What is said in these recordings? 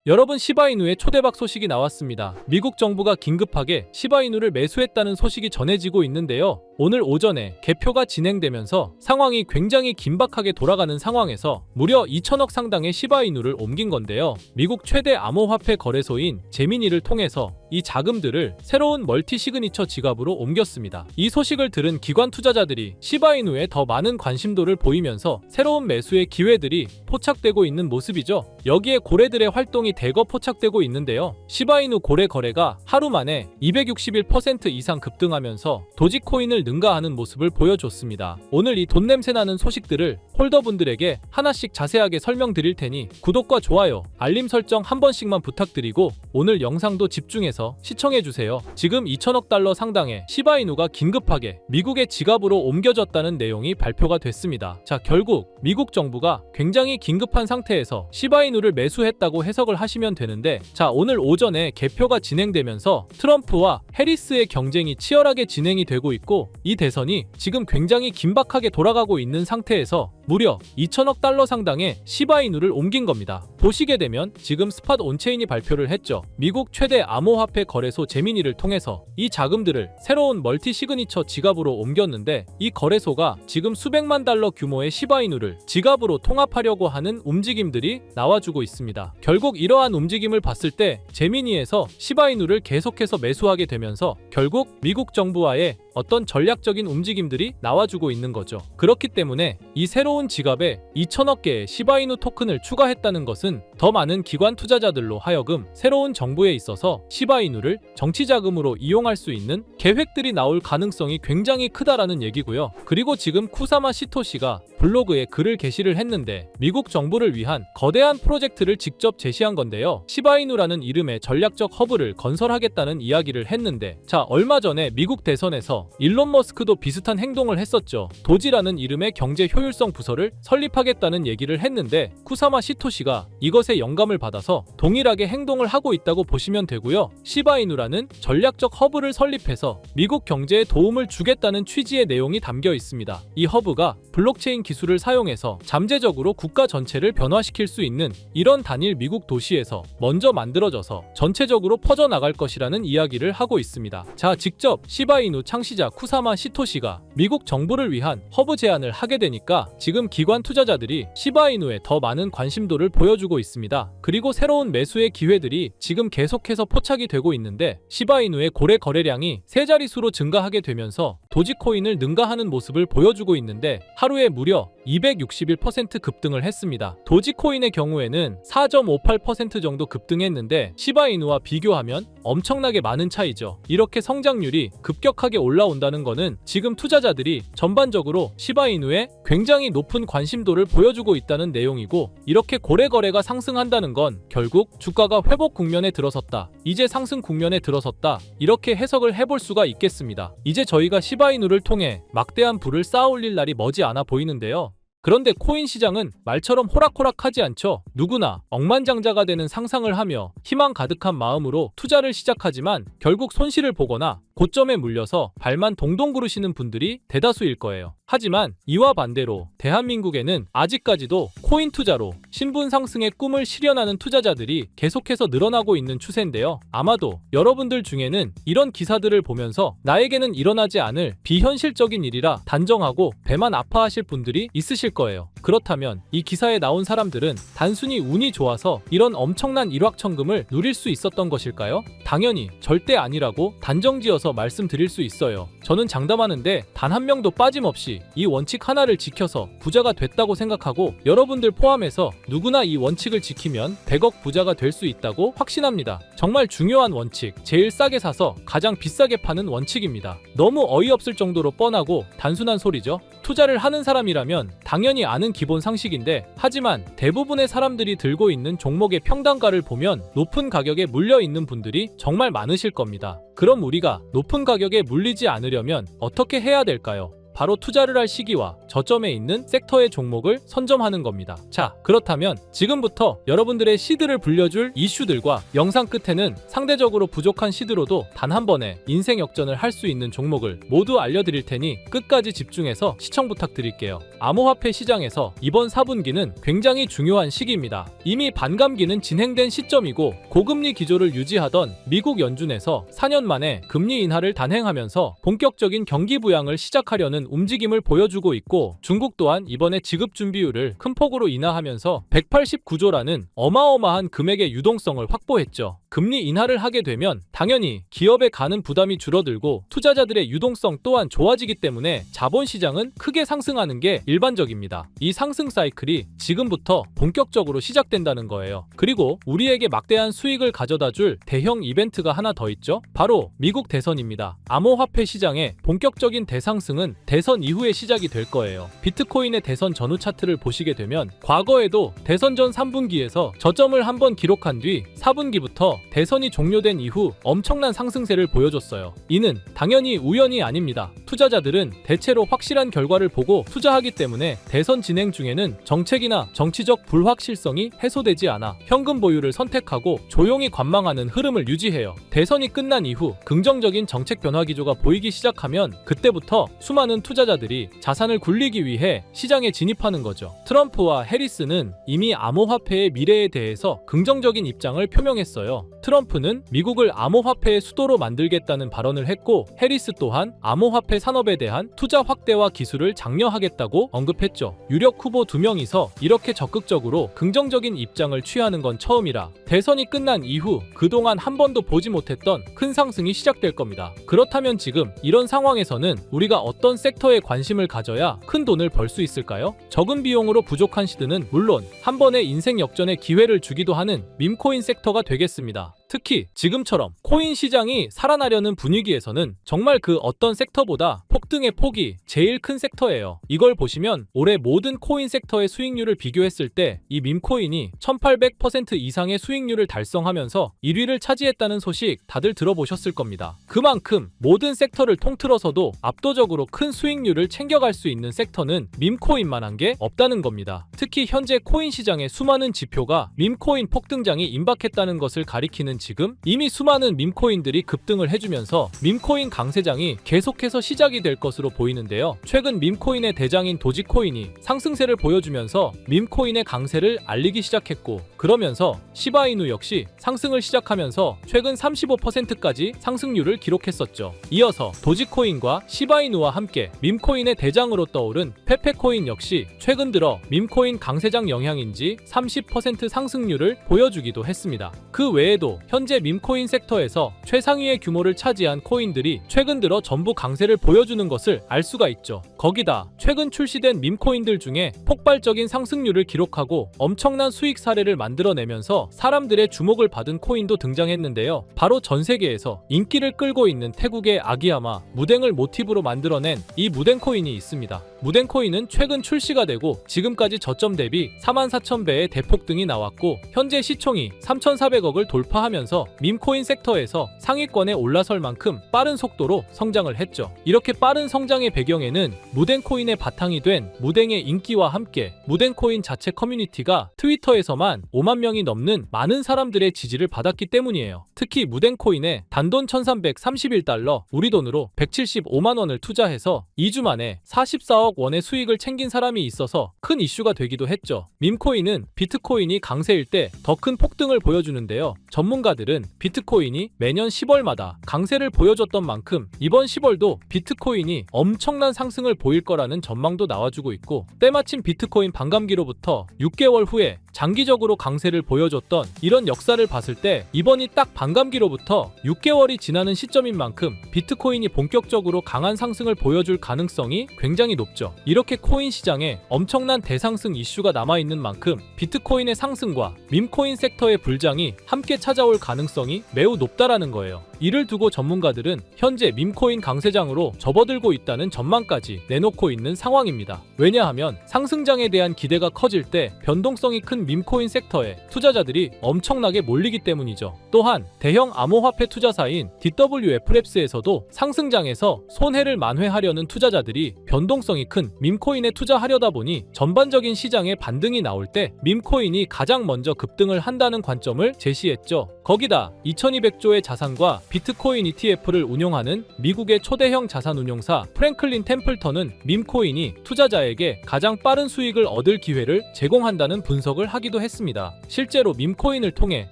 여러분, 시바이누의 초대박 소식이 나왔습니다. 미국 정부가 긴급하게 시바이누를 매수했다는 소식이 전해지고 있는데요. 오늘 오전에 개표가 진행되면서 상황이 굉장히 긴박하게 돌아가는 상황에서 무려 2천억 상당의 시바이누를 옮긴 건데요. 미국 최대 암호화폐 거래소인 제미니를 통해서 이 자금들을 새로운 멀티 시그니처 지갑으로 옮겼습니다. 이 소식을 들은 기관 투자자들이 시바이누에 더 많은 관심도를 보이면서 새로운 매수의 기회들이 포착되고 있는 모습이죠. 여기에 고래들의 활동이 대거 포착되고 있는데요. 시바이누 고래 거래가 하루 만에 261% 이상 급등하면서 도지코인을 능가하는 모습을 보여줬습니다. 오늘 이 돈 냄새나는 소식들을 홀더분들에게 하나씩 자세하게 설명드릴 테니 구독과 좋아요, 알림 설정 한 번씩만 부탁드리고 오늘 영상도 집중해서 시청해주세요. 지금 2천억 달러 상당의 시바이누가 긴급하게 미국의 지갑으로 옮겨졌다는 내용이 발표가 됐습니다. 자, 결국 미국 정부가 굉장히 긴급한 상태에서 시바이누를 매수했다고 해석을 하시면 되는데, 자, 오늘 오전에 개표가 진행되면서 트럼프와 해리스의 경쟁이 치열하게 진행이 되고 있고 이 대선이 지금 굉장히 긴박하게 돌아가고 있는 상태에서 무려 2천억 달러 상당의 시바이누를 옮긴 겁니다. 보시게 되면 지금 스팟 온체인이 발표를 했죠. 미국 최대 암호화폐 거래소 제미니를 통해서 이 자금들을 새로운 멀티 시그니처 지갑으로 옮겼는데 이 거래소가 지금 수백만 달러 규모의 시바이누를 지갑으로 통합하려고 하는 움직임들이 나와주고 있습니다. 결국 이러한 움직임을 봤을 때 제미니에서 시바이누를 계속해서 매수하게 되면서 결국 미국 정부와의 어떤 전략적인 움직임들이 나와주고 있는 거죠. 그렇기 때문에 이 새로운 지갑에 2천억 개의 시바이누 토큰을 추가했다는 것은 더 많은 기관 투자자들로 하여금 새로운 정부에 있어서 시바이누를 정치자금으로 이용할 수 있는 계획들이 나올 가능성이 굉장히 크다라는 얘기고요. 그리고 지금 쿠사마 시토시가 블로그에 글을 게시를 했는데 미국 정부를 위한 거대한 프로젝트를 직접 제시한 건데요. 시바이누라는 이름의 전략적 허브를 건설하겠다는 이야기를 했는데, 자, 얼마 전에 미국 대선에서 일론 머스크도 비슷한 행동을 했었죠. 도지라는 이름의 경제 효율성 부서를 설립하겠다는 얘기를 했는데 쿠사마 시토시가 이것에 영감을 받아서 동일하게 행동을 하고 있다고 보시면 되고요. 시바이누라는 전략적 허브를 설립해서 미국 경제에 도움을 주겠다는 취지의 내용이 담겨 있습니다. 이 허브가 블록체인 기술을 사용해서 잠재적으로 국가 전체를 변화시킬 수 있는 이런 단일 미국 도시에서 먼저 만들어져서 전체적으로 퍼져나갈 것이라는 이야기를 하고 있습니다. 자, 직접 시바이누 창시자 쿠사마 시토시가 미국 정부를 위한 허브 제안을 하게 되니까 지금 기관 투자자들이 시바이누에 더 많은 관심도를 보여주고 있습니다. 그리고 새로운 매수의 기회들이 지금 계속해서 포착이 되고 있는데 시바이누의 고래 거래량이 세 자릿수로 증가하게 되면서 도지코인을 능가하는 모습을 보여주고 있는데 하루에 무려 261% 급등을 했습니다. 도지코인의 경우에는 4.58% 정도 급등했는데 시바이누와 비교하면 엄청나게 많은 차이죠. 이렇게 성장률이 급격하게 올라온다는 거는 지금 투자자들이 전반적으로 시바이누에 굉장히 높은 관심도를 보여주고 있다는 내용이고, 이렇게 고래 거래가 상승한다는 건 결국 주가가 회복 국면에 들어섰다, 이제 상승 국면에 들어섰다, 이렇게 해석을 해볼 수가 있겠습니다. 이제 저희가 시바이누를 통해 막대한 부를 쌓아올릴 날이 머지않아 보이는데요. 그런데 코인 시장은 말처럼 호락호락하지 않죠. 누구나 억만장자가 되는 상상을 하며 희망 가득한 마음으로 투자를 시작하지만 결국 손실을 보거나 고점에 물려서 발만 동동 구르시는 분들이 대다수일 거예요. 하지만 이와 반대로 대한민국에는 아직까지도 코인 투자로 신분 상승의 꿈을 실현하는 투자자들이 계속해서 늘어나고 있는 추세인데요. 아마도 여러분들 중에는 이런 기사들을 보면서 나에게는 일어나지 않을 비현실적인 일이라 단정하고 배만 아파하실 분들이 있으실 거예요. 그렇다면 이 기사에 나온 사람들은 단순히 운이 좋아서 이런 엄청난 일확천금을 누릴 수 있었던 것일까요? 당연히 절대 아니라고 단정지어서 말씀드릴 수 있어요. 저는 장담하는데 단 한 명도 빠짐없이 이 원칙 하나를 지켜서 부자가 됐다고 생각하고 여러분들 포함해서 누구나 이 원칙을 지키면 100억 부자가 될 수 있다고 확신합니다. 정말 중요한 원칙, 제일 싸게 사서 가장 비싸게 파는 원칙입니다. 너무 어이없을 정도로 뻔하고 단순한 소리죠. 투자를 하는 사람이라면 당연히 아는 기본 상식인데, 하지만 대부분의 사람들이 들고 있는 종목의 평단가를 보면 높은 가격에 물려 있는 분들이 정말 많으실 겁니다. 그럼 우리가 높은 가격에 물리지 않으려면 어떻게 해야 될까요? 바로 투자를 할 시기와 저점에 있는 섹터의 종목을 선점하는 겁니다. 자, 그렇다면 지금부터 여러분들의 시드를 불려줄 이슈들과 영상 끝에는 상대적으로 부족한 시드로도 단 한 번에 인생 역전을 할 수 있는 종목을 모두 알려드릴 테니 끝까지 집중해서 시청 부탁드릴게요. 암호화폐 시장에서 이번 4분기는 굉장히 중요한 시기입니다. 이미 반감기는 진행된 시점이고 고금리 기조를 유지하던 미국 연준에서 4년 만에 금리 인하를 단행하면서 본격적인 경기 부양을 시작하려는 움직임을 보여주고 있고 중국 또한 이번에 지급 준비율을 큰 폭으로 인하하면서 189조라는 어마어마한 금액의 유동성을 확보했죠. 금리 인하를 하게 되면 당연히 기업에 가는 부담이 줄어들고 투자자들의 유동성 또한 좋아지기 때문에 자본시장은 크게 상승하는 게 일반적입니다. 이 상승 사이클이 지금부터 본격적으로 시작된다는 거예요. 그리고 우리에게 막대한 수익을 가져다 줄 대형 이벤트가 하나 더 있죠. 바로 미국 대선입니다. 암호화폐 시장의 본격적인 대상승은 대선 이후에 시작이 될 거예요. 비트코인의 대선 전후 차트를 보시게 되면 과거에도 대선 전 3분기에서 저점을 한번 기록한 뒤 4분기부터 대선이 종료된 이후 엄청난 상승세를 보여줬어요. 이는 당연히 우연이 아닙니다. 투자자들은 대체로 확실한 결과를 보고 투자하기 때문에 대선 진행 중에는 정책이나 정치적 불확실성이 해소되지 않아 현금 보유를 선택하고 조용히 관망하는 흐름을 유지해요. 대선이 끝난 이후 긍정적인 정책 변화 기조가 보이기 시작하면 그때부터 수많은 투자자들이 자산을 굴리기 위해 시장에 진입하는 거죠. 트럼프와 해리스는 이미 암호화폐의 미래에 대해서 긍정적인 입장을 표명했어요. 트럼프는 미국을 암호화폐의 수도로 만들겠다는 발언을 했고 해리스 또한 암호화폐 산업에 대한 투자 확대와 기술을 장려하겠다고 언급했죠. 유력 후보 2명이서 이렇게 적극적으로 긍정적인 입장을 취하는 건 처음이라 대선이 끝난 이후 그동안 한 번도 보지 못했던 큰 상승이 시작될 겁니다. 그렇다면 지금 이런 상황에서는 우리가 어떤 섹터에 관심을 가져야 큰 돈을 벌 수 있을까요? 적은 비용으로 부족한 시드는 물론 한 번의 인생 역전의 기회를 주기도 하는 밈코인 섹터가 되겠습니다. 특히 지금처럼 코인 시장이 살아나려는 분위기에서는 정말 그 어떤 섹터보다 폭등의 폭이 제일 큰 섹터예요. 이걸 보시면 올해 모든 코인 섹터의 수익률을 비교했을 때 이 밈코인이 1800% 이상의 수익률을 달성하면서 1위를 차지했다는 소식 다들 들어보셨을 겁니다. 그만큼 모든 섹터를 통틀어서도 압도적으로 큰 수익률을 챙겨갈 수 있는 섹터는 밈코인만한 게 없다는 겁니다. 특히 현재 코인 시장의 수많은 지표가 밈코인 폭등장이 임박했다는 것을 가리키는 지금 이미 수많은 밈코인들이 급등을 해주면서 밈코인 강세장이 계속해서 시작이 될 것으로 보이는데요. 최근 밈코인의 대장인 도지코인이 상승세를 보여주면서 밈코인의 강세를 알리기 시작했고 그러면서 시바이누 역시 상승을 시작하면서 최근 35%까지 상승률을 기록했었죠. 이어서 도지코인과 시바이누와 함께 밈코인의 대장으로 떠오른 페페코인 역시 최근 들어 밈코인 강세장 영향인지 30% 상승률을 보여주기도 했습니다. 그 외에도 현재 밈코인 섹터에서 최상위의 규모를 차지한 코인들이 최근 들어 전부 강세를 보여주는 것을 알 수가 있죠. 거기다 최근 출시된 밈코인들 중에 폭발적인 상승률을 기록하고 엄청난 수익 사례를 만들어내면서 사람들의 주목을 받은 코인도 등장했는데요. 바로 전 세계에서 인기를 끌고 있는 태국의 아기야마 무댕을 모티브로 만들어낸 이 무댕 코인이 있습니다. 무댕 코인은 최근 출시가 되고 지금까지 저점 대비 44,000배의 대폭등이 나왔고 현재 시총이 3,400억을 돌파하면서 밈코인 섹터에서 상위권에 올라설 만큼 빠른 속도로 성장을 했죠. 이렇게 빠른 성장의 배경에는 무댕 코인의 바탕이 된 무댕의 인기와 함께 무댕 코인 자체 커뮤니티가 트위터에서만 5만 명이 넘는 많은 사람들의 지지를 받았기 때문이에요. 특히 무댕 코인에 단돈 1,331달러, 우리 돈으로 175만 원을 투자해서 2주 만에 44억 원의 수익을 챙긴 사람이 있어서 큰 이슈가 되기도 했죠. 밈코인은 비트코인이 강세일 때 더 큰 폭등을 보여주는데요. 전문가들은 비트코인이 매년 10월마다 강세를 보여줬던 만큼 이번 10월도 비트코인이 엄청난 상승을 보일 거라는 전망도 나와주고 있고 때마침 비트코인 반감기로부터 6개월 후에 장기적으로 강세를 보여줬던 이런 역사를 봤을 때 이번이 딱 반감기로부터 6개월이 지나는 시점인 만큼 비트코인이 본격적으로 강한 상승을 보여줄 가능성이 굉장히 높죠. 이렇게 코인 시장에 엄청난 대상승 이슈가 남아있는 만큼 비트코인의 상승과 밈코인 섹터의 불장이 함께 찾아올 가능성이 매우 높다라는 거예요. 이를 두고 전문가들은 현재 밈코인 강세장으로 접어들고 있다는 전망까지 내놓고 있는 상황입니다. 왜냐하면 상승장에 대한 기대가 커질 때 변동성이 큰 밈코인 섹터에 투자자들이 엄청나게 몰리기 때문이죠. 또한 대형 암호화폐 투자사인 DWF랩스에서도 상승장에서 손해를 만회하려는 투자자들이 변동성이 큰 밈코인에 투자하려다 보니 전반적인 시장에 반등이 나올 때 밈코인이 가장 먼저 급등을 한다는 관점을 제시했죠. 거기다 2200조의 자산과 비트코인 ETF를 운용하는 미국의 초대형 자산운용사 프랭클린 템플턴은 밈코인이 투자자에게 가장 빠른 수익을 얻을 기회를 제공한다는 분석을 하기도 했습니다. 실제로 밈코인을 통해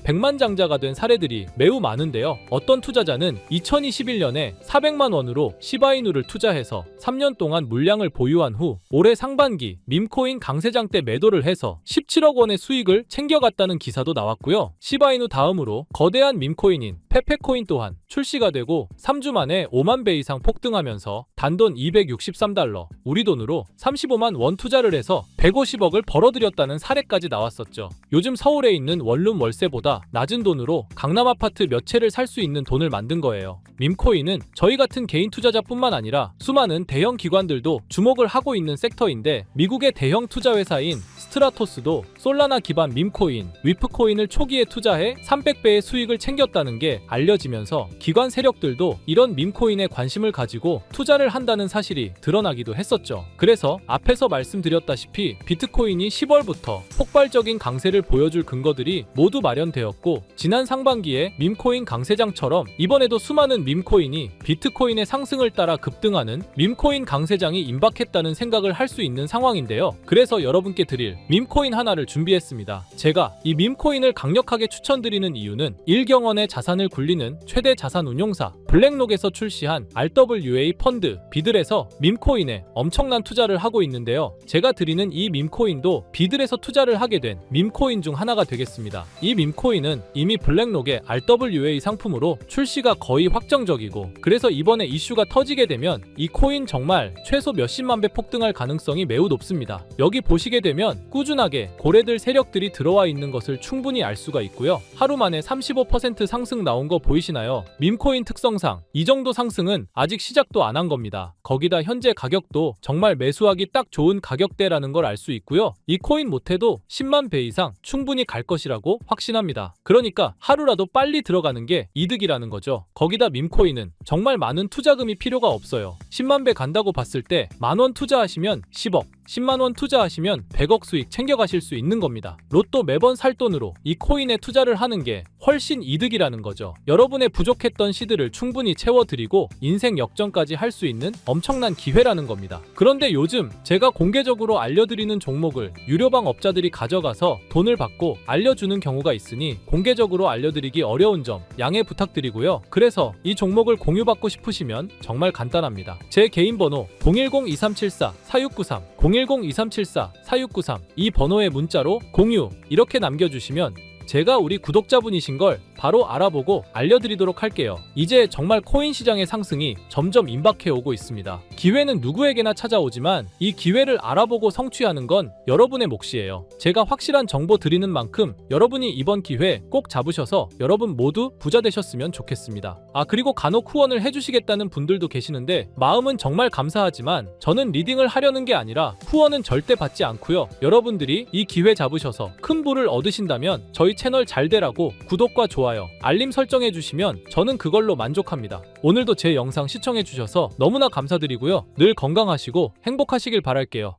백만장자가 된 사례들이 매우 많은데요. 어떤 투자자는 2021년에 400만 원으로 시바이누를 투자해서 3년 동안 물량을 보유한 후 올해 상반기 밈코인 강세장 때 매도를 해서 17억 원의 수익을 챙겨갔다는 기사도 나왔고요. 시바이누 다음으로 거대한 밈코인인 페페코인 또한 출시가 되고 3주 만에 5만 배 이상 폭등하면서 단돈 263달러, 우리 돈으로 35만 원 투자를 해서 150억을 벌어들였다는 사례까지 나왔었죠. 요즘 서울에 있는 원룸 월세보다 낮은 돈으로 강남 아파트 몇 채를 살 수 있는 돈을 만든 거예요. 밈코인은 저희 같은 개인 투자자뿐만 아니라 수많은 대형 기관들도 주목을 하고 있는 섹터인데 미국의 대형 투자 회사인 스트라토스도 솔라나 기반 밈코인, 위프코인을 초기에 투자해 300배의 수익을 챙겼다는 게 알려지면서 기관 세력들도 이런 밈코인에 관심을 가지고 투자를 한다는 사실이 드러나기도 했었죠. 그래서 앞에서 말씀드렸다시피 비트코인이 10월부터 폭발적인 강세를 보여줄 근거들이 모두 마련되었고 지난 상반기에 밈코인 강세장처럼 이번에도 수많은 밈코인이 비트코인의 상승을 따라 급등하는 밈코인 강세장이 임박했다는 생각을 할 수 있는 상황인데요. 그래서 여러분께 드릴 밈코인 하나를 준비했습니다. 제가 이 밈코인을 강력하게 추천드리는 이유는 1경원의 자산을 굴리는 최대 자산 운용사 블랙록에서 출시한 RWA 펀드 비들에서 밈코인에 엄청난 투자를 하고 있는데요. 제가 드리는 이 밈코인도 비들에서 투자를 하게 된 밈코인 중 하나가 되겠습니다. 이 밈코인은 이미 블랙록의 RWA 상품으로 출시가 거의 확정적이고 그래서 이번에 이슈가 터지게 되면 이 코인 정말 최소 몇십만 배 폭등할 가능성이 매우 높습니다. 여기 보시게 되면 꾸준하게 고래들 세력들이 들어와 있는 것을 충분히 알 수가 있고요. 하루 만에 35% 상승 나온 거 보이시나요? 밈코인 특성상 이 정도 상승은 아직 시작도 안 한 겁니다. 거기다 현재 가격도 정말 매수하기 딱 좋은 가격대라는 걸 알 수 있고요. 이 코인 못해도 10만 배 이상 충분히 갈 것이라고 확신합니다. 그러니까 하루라도 빨리 들어가는 게 이득이라는 거죠. 거기다 밈코인은 정말 많은 투자금이 필요가 없어요. 10만 배 간다고 봤을 때 10,000원 투자하시면 10억, 10만 원 투자하시면 100억 수익 챙겨가실 수 있는 겁니다. 로또 매번 살 돈으로 이 코인에 투자를 하는 게 훨씬 이득이라는 거죠. 여러분의 부족했던 시드를 충분히 채워드리고 인생 역전까지 할 수 있는 엄청난 기회라는 겁니다. 그런데 요즘 제가 공개적으로 알려드리는 종목을 유료방 업자들이 가져가서 돈을 받고 알려주는 경우가 있으니 공개적으로 알려드리기 어려운 점 양해 부탁드리고요. 그래서 이 종목을 공유받고 싶으시면 정말 간단합니다. 제 개인 번호 010-2374-4693 010-2374-4693 이 번호에 문자로 공유 이렇게 남겨주시면 제가 우리 구독자분이신 걸 바로 알아보고 알려드리도록 할게요. 이제 정말 코인 시장의 상승이 점점 임박해 오고 있습니다. 기회는 누구에게나 찾아오지만 이 기회를 알아보고 성취하는 건 여러분의 몫이에요. 제가 확실한 정보 드리는 만큼 여러분이 이번 기회 꼭 잡으셔서 여러분 모두 부자 되셨으면 좋겠습니다. 그리고 간혹 후원을 해주시겠다는 분들도 계시는데 마음은 정말 감사하지만 저는 리딩을 하려는 게 아니라 후원은 절대 받지 않고요. 여러분들이 이 기회 잡으셔서 큰 부를 얻으신다면 저희 채널 잘 되라고 구독과 좋아요, 알림 설정해 주시면 저는 그걸로 만족합니다. 오늘도 제 영상 시청해 주셔서 너무나 감사드리고요. 늘 건강하시고 행복하시길 바랄게요.